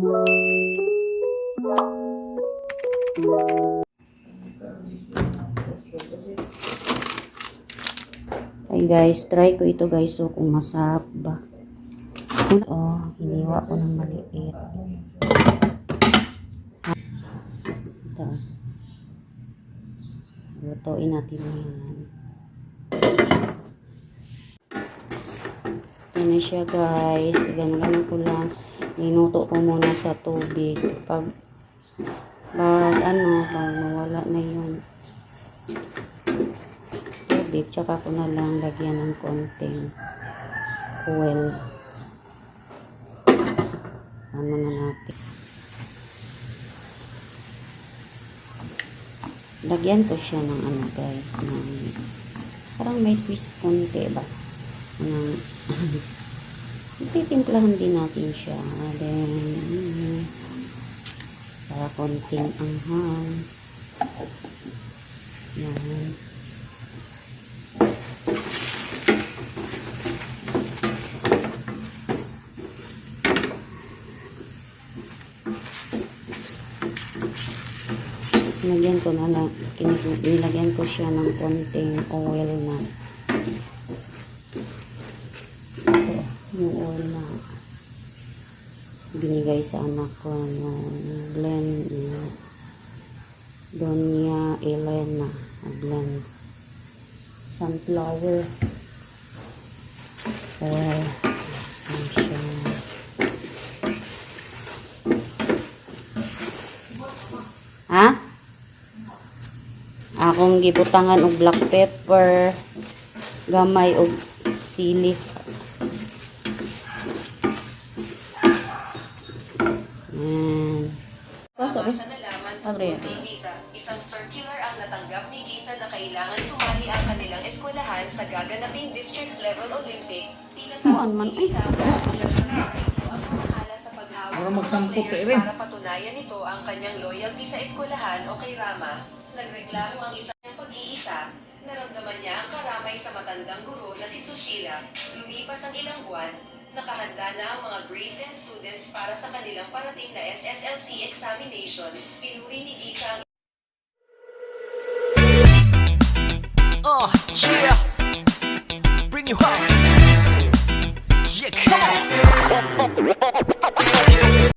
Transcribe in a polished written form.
Ay guys, try ko ito guys. So, kung masarap ba. Oh, hiniwa ko ng maliit. Ito. Lutuin natin yan. Ito na siya guys. Ganun ko lang. Minuto ko muna sa tubig. Pag mawala na yung tubig, tsaka ko na lang lagyan ng konting oil. Ano na natin. Lagyan ko siya ng ano guys, ng parang may twist konti ba. Titimplahan din natin siya. Then, para konting anghang. Yan. Nilagyan ko na lang, nilagyan ko siya ng konting oil na. Ito, yung oil na binigay sa anak ko, yung blend, yung Donya Elena, blend sunflower oil. Ayan siya. Ha? Akong gibutangan og black pepper, gamay og sili. Sa nalaman tungkol kay Gita, isang circular ang natanggap ni Gita na kailangan sumali ang kanilang eskwelahan sa gaganaping district level Olympic. Pinatawag ni Gita ang mahala sa paghawak ng mga players para patunayan nito ang kanyang loyalty sa eskwelahan o kay Rama. Nagreklamo ang isang pag-iisa. Naramdaman niya ang karamay sa matandang guro na si Sushila. Lumipas ang ilang buwan, nakahanda na ang mga grade 10 students para sa kanilang parating na SSLC examination. Pinuri ni Gita ang yeah. Bring you home. Yeah, come on.